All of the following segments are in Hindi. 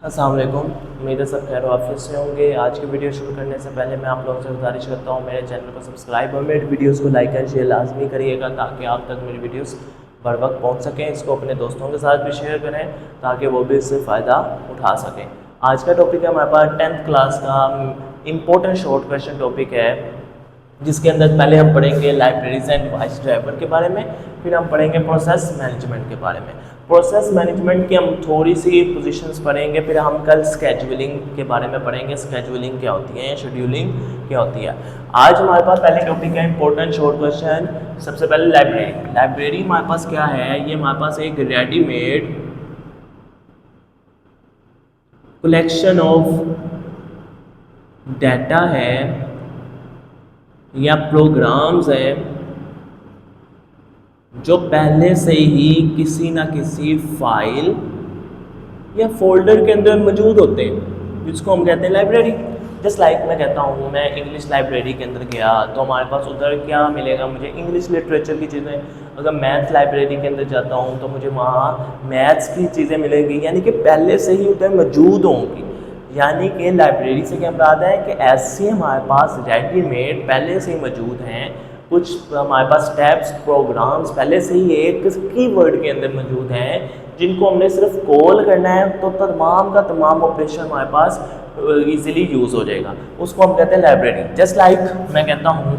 अस्सलाम वालेकुम। उम्मीद है सब खैर वाफियत से होंगे। आज की वीडियो शुरू करने से पहले मैं आप लोगों से गुजारिश करता हूँ मेरे चैनल को सब्सक्राइब और मेरी वीडियोस को लाइक एंड शेयर लाजमी करिएगा ताकि आप तक मेरी वीडियोस बर वक्त पहुँच सकें। इसको अपने दोस्तों के साथ भी शेयर करें ताकि वो भी इससे फ़ायदा उठा सकें। आज का टॉपिक है हमारे पास 10th क्लास का इम्पोर्टेंट शॉर्ट क्वेश्चन टॉपिक है, जिसके अंदर पहले हम पढ़ेंगे लाइब्रेरीज एंड डिवाइस ड्राइवर के बारे में, फिर हम पढ़ेंगे प्रोसेस मैनेजमेंट के बारे में। प्रोसेस मैनेजमेंट की हम थोड़ी सी पोजीशंस पढ़ेंगे, फिर हम कल स्केड्यूलिंग के बारे में पढ़ेंगे, स्केड्यूलिंग क्या होती है या शेड्यूलिंग क्या होती है। आज हमारे पास पहले टॉपिक है इंपॉर्टेंट शॉर्ट क्वेश्चन। सबसे पहले लाइब्रेरी। लाइब्रेरी हमारे पास क्या है, ये हमारे पास एक रेडीमेड कलेक्शन ऑफ डाटा है या प्रोग्राम्स है जो पहले से ही किसी ना किसी फाइल या फोल्डर के अंदर मौजूद होते हैं, जिसको हम कहते हैं लाइब्रेरी। जस्ट लाइक मैं कहता हूँ मैं इंग्लिश लाइब्रेरी के अंदर गया तो हमारे पास उधर क्या मिलेगा, मुझे इंग्लिश लिटरेचर की चीज़ें। अगर मैथ्स लाइब्रेरी के अंदर जाता हूँ तो मुझे वहाँ मैथ्स की चीज़ें मिलेंगी, यानी कि पहले से ही उधर मौजूद होंगी। यानी कि लाइब्रेरी से क्या मुराद है कि ऐसे हमारे पास रेडीमेड पहले से ही मौजूद हैं कुछ हमारे पास टैब्स प्रोग्राम्स पहले से ही एक कीवर्ड के अंदर मौजूद हैं, जिनको हमने सिर्फ कॉल करना है तो तमाम का तमाम ऑपरेशन हमारे पास इजीली यूज़ हो जाएगा। उसको हम कहते हैं लाइब्रेरी। जस्ट लाइक मैं कहता हूँ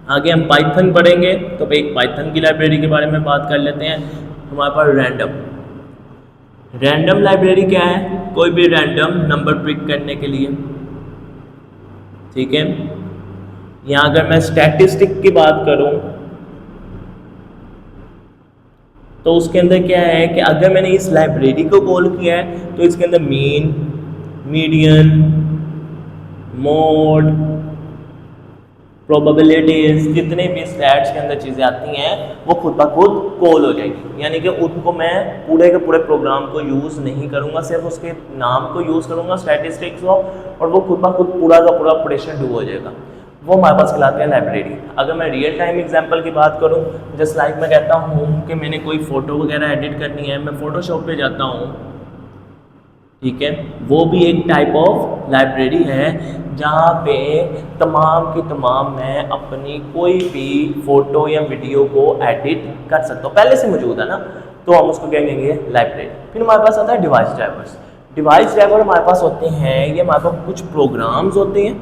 आगे हम पाइथन पढ़ेंगे तो एक पाइथन की लाइब्रेरी के बारे में बात कर लेते हैं। हमारे पास रैंडम लाइब्रेरी क्या है, कोई भी रैंडम नंबर पिक करने के लिए, ठीक है। यहाँ अगर मैं स्टैटिस्टिक की बात करूं तो उसके अंदर क्या है कि अगर मैंने इस लाइब्रेरी को कॉल किया है तो इसके अंदर मीन, मीडियन, मोड, प्रोबेबिलिटीज, जितने भी स्टैट्स के अंदर चीज़ें आती हैं वो खुद ब खुद कॉल हो जाएगी। यानी कि उनको मैं पूरे के पूरे प्रोग्राम को यूज़ नहीं करूँगा, सिर्फ उसके नाम को यूज़ करूँगा स्टैटिस्टिक्स को, और वो खुद ब खुद पूरा का पूरा ऑपरेशन डू हो जाएगा। वो हमारे पास कहलाते हैं लाइब्रेरी। अगर मैं रियल टाइम एग्जांपल की बात करूं, जस्ट लाइक मैं कहता हूं कि मैंने कोई फ़ोटो वगैरह एडिट करनी है, मैं फ़ोटोशॉप पे जाता हूं, ठीक है। वो भी एक टाइप ऑफ लाइब्रेरी है जहां पे तमाम की तमाम मैं अपनी कोई भी फ़ोटो या वीडियो को एडिट कर सकता हूँ, पहले से मौजूद है ना, तो हम उसको क्या कहेंगे, लाइब्रेरी। फिर हमारे पास आता है डिवाइस ड्राइवर्स। डिवाइस ड्राइवर हमारे पास होते हैं, ये हमारे पास कुछ प्रोग्राम्स होते हैं,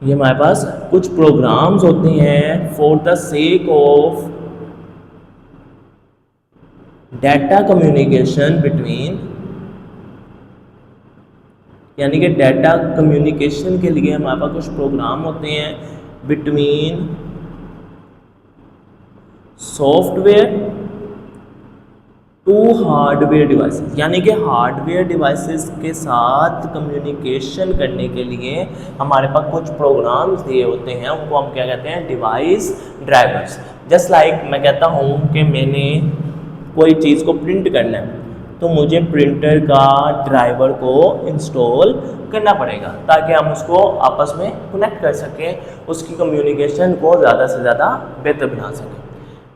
ये हमारे पास कुछ प्रोग्राम्स होते हैं for the sake of data communication between, यानी कि डाटा कम्युनिकेशन के लिए हमारे पास कुछ प्रोग्राम होते हैं between software to hardware devices. यानी कि हार्डवेयर डिवाइसेस के साथ कम्युनिकेशन करने के लिए हमारे पास कुछ प्रोग्राम्स दिए होते हैं, उनको हम क्या कहते हैं, डिवाइस ड्राइवर्स। जस्ट लाइक मैं कहता हूँ कि मैंने कोई चीज़ को प्रिंट करना है तो मुझे प्रिंटर का ड्राइवर को इंस्टॉल करना पड़ेगा ताकि हम उसको आपस में कनेक्ट कर सकें, उसकी कम्युनिकेशन को ज़्यादा से ज़्यादा बेहतर बना सकें।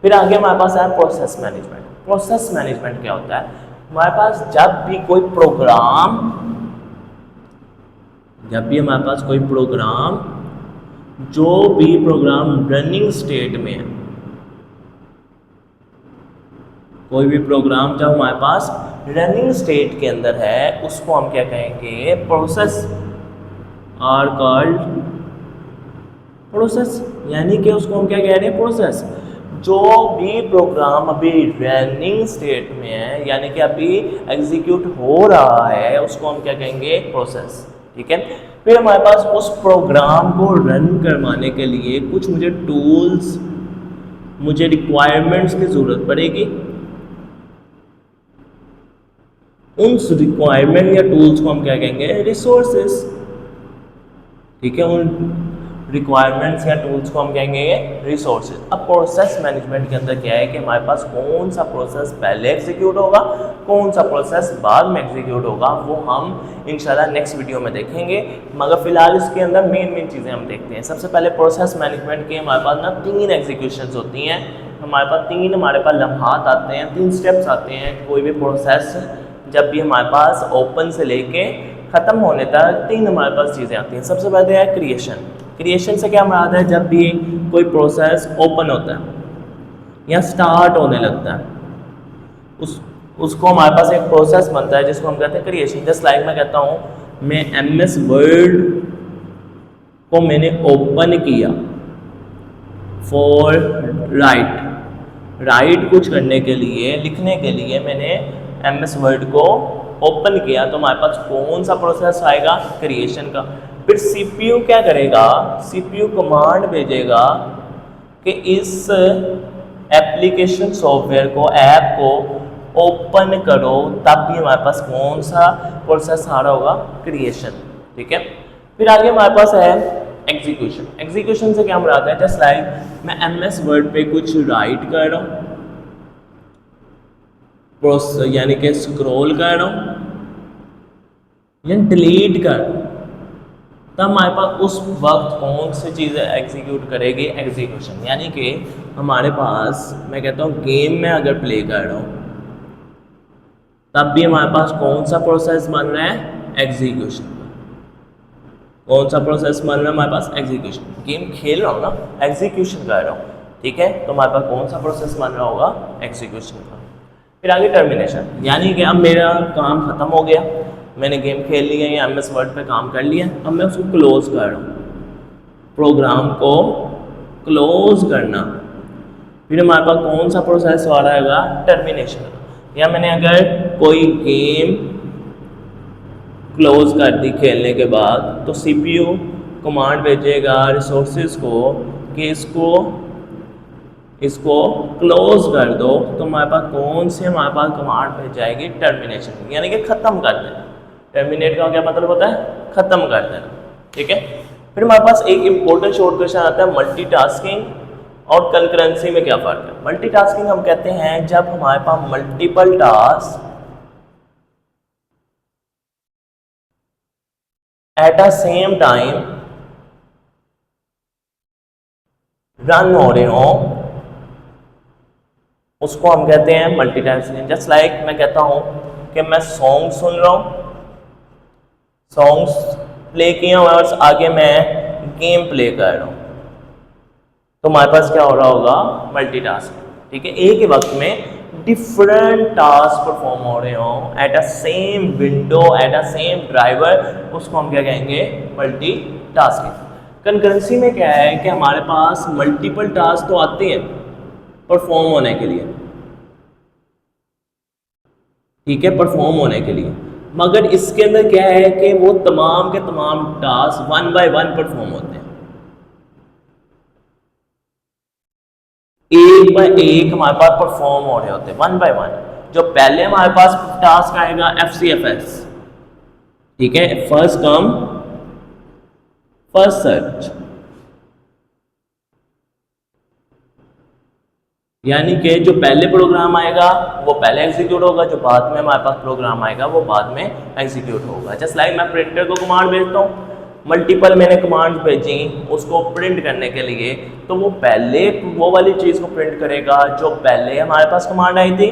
फिर आगे हमारे पास है प्रोसेस मैनेजमेंट। प्रोसेस मैनेजमेंट क्या होता है, हमारे पास जब भी हमारे पास कोई प्रोग्राम जो भी प्रोग्राम रनिंग स्टेट में है, कोई भी प्रोग्राम जब हमारे पास रनिंग स्टेट के अंदर है उसको हम क्या कहेंगे, प्रोसेस आर कॉल्ड प्रोसेस। यानी कि उसको हम क्या कह रहे हैं, प्रोसेस। जो भी प्रोग्राम अभी रनिंग स्टेट में है, यानी कि अभी एग्जीक्यूट हो रहा है, उसको हम क्या कहेंगे, प्रोसेस, ठीक है। फिर हमारे पास उस प्रोग्राम को रन करवाने के लिए कुछ मुझे टूल्स, मुझे रिक्वायरमेंट्स की ज़रूरत पड़ेगी। उन रिक्वायरमेंट या टूल्स को हम क्या कहेंगे, रिसोर्सेस, ठीक है। उन रिक्वायरमेंट्स या टूल्स को हम कहेंगे रिसोर्सेज। अब प्रोसेस मैनेजमेंट के अंदर क्या है कि हमारे पास कौन सा प्रोसेस पहले एग्जीक्यूट होगा, कौन सा प्रोसेस बाद में एग्जीक्यूट होगा, वो हम इंशाल्लाह नेक्स्ट वीडियो में देखेंगे। मगर फिलहाल इसके अंदर मेन चीज़ें हम देखते हैं। सबसे पहले प्रोसेस मैनेजमेंट के हमारे पास ना 3 एग्जीक्यूशंस होती हैं, हमारे पास 3 लम्हात आते हैं, 3 स्टेप्स आते हैं कोई भी प्रोसेस जब भी हमारे पास ओपन से लेके ख़त्म होने तक 3 हमारे पास चीज़ें आती हैं। सबसे पहले है क्रिएशन। क्रिएशन से क्या मुराद है, जब भी कोई प्रोसेस ओपन होता है या स्टार्ट होने लगता है उसको हमारे पास एक प्रोसेस बनता है जिसको हम कहते हैं क्रिएशन। जस्ट लाइक मैं कहता हूँ मैं MS वर्ड को मैंने ओपन किया फॉर राइट कुछ करने के लिए, लिखने के लिए मैंने MS वर्ड को ओपन किया, तो हमारे पास कौन सा प्रोसेस आएगा, क्रिएशन का। फिर CPU क्या करेगा, CPU कमांड भेजेगा कि इस एप्लीकेशन सॉफ्टवेयर को, ऐप को ओपन करो, तब भी हमारे पास कौन सा प्रोसेस आ रहा होगा, क्रिएशन। ठीक है। फिर आगे हमारे पास है एग्जीक्यूशन। एग्जीक्यूशन से क्या मुराद है, जस्ट लाइक मैं MS वर्ड पे कुछ राइट कर रहा हूँ, यानी कि स्क्रॉल कर रहा हूँ या डिलीट कर, तब हमारे पास उस वक्त कौन सी चीज़ें एग्जीक्यूट करेगी, एग्जीक्यूशन। यानी कि हमारे पास मैं कहता हूँ गेम में अगर प्ले कर रहा हूँ तब भी हमारे पास कौन सा प्रोसेस बन रहा है, एग्जीक्यूशन। कौन सा प्रोसेस बन रहा है हमारे पास, एग्जीक्यूशन। गेम खेल रहा हूँ ना, एग्जीक्यूशन कर रहा हूँ। ठीक है, तो हमारे पास कौन सा प्रोसेस बन रहा होगा, एग्जीक्यूशन का। फिर आगे टर्मिनेशन, यानी कि अब मेरा काम ख़त्म हो गया, मैंने गेम खेल लिया या MS वर्ड पे काम कर लिया, अब मैं उसको क्लोज कर रहा हूँ, प्रोग्राम को क्लोज करना। फिर हमारे पास कौन सा प्रोसेस हो रहा होगा, टर्मिनेशन। या मैंने अगर कोई गेम क्लोज कर दी खेलने के बाद, तो CPU कमांड भेजेगा रिसोर्सेज को कि इसको क्लोज कर दो, तो हमारे पास कौन से हमारे पास कमांड भेज जाएगी, टर्मिनेशन, यानी कि ख़त्म कर देना। टर्मिनेट का क्या मतलब होता है, ख़त्म कर देना। ठीक है। फिर हमारे पास एक इंपॉर्टेंट शॉर्ट क्वेश्चन आता है, मल्टीटास्किंग और कंकरेंसी में क्या फ़र्क है। मल्टीटास्किंग हम कहते हैं जब हमारे पास multiple task at a same time run हो रहे हो, उसको हम कहते हैं मल्टीटास्किंग। जस्ट लाइक मैं कहता हूं कि मैं सॉन्ग सुन रहा हूं, सॉन्ग्स प्ले किया हुआ और आगे मैं गेम प्ले कर रहा हूं, तो हमारे पास क्या हो रहा होगा, मल्टीटास्किंग। ठीक है, एक ही वक्त में डिफरेंट टास्क परफॉर्म हो रहे हो eight a same window, eight a same driver, उसको हम क्या कहेंगे, मल्टीटास्किंग। कंकरेंसी में क्या है कि हमारे पास मल्टीपल टास्क तो आते हैं परफॉर्म होने के लिए, ठीक है, परफॉर्म होने के लिए, मगर इसके अंदर क्या है कि वो तमाम के तमाम टास्क 1 बाय 1 परफॉर्म होते हैं, एक बाय एक हमारे पास परफॉर्म हो रहे होते हैं, 1 बाय 1। जो पहले हमारे पास टास्क आएगा FCFS, ठीक है, फर्स्ट कम फर्स्ट सर्च, यानी कि जो पहले प्रोग्राम आएगा वो पहले एग्जीक्यूट होगा, जो बाद में हमारे पास प्रोग्राम आएगा वो बाद में एग्जीक्यूट होगा। जस्ट लाइक मैं प्रिंटर को कमांड भेजता हूँ, मल्टीपल मैंने कमांड भेजी उसको प्रिंट करने के लिए, तो वो पहले वो वाली चीज़ को प्रिंट करेगा जो पहले हमारे पास कमांड आई थी,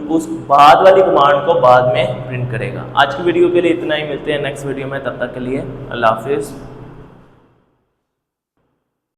उस बाद वाली कमांड को बाद में प्रिंट करेगा। आज की वीडियो के लिए इतना ही, मिलते हैं नेक्स्ट वीडियो में, तब तक के लिए अल्लाह हाफिज़।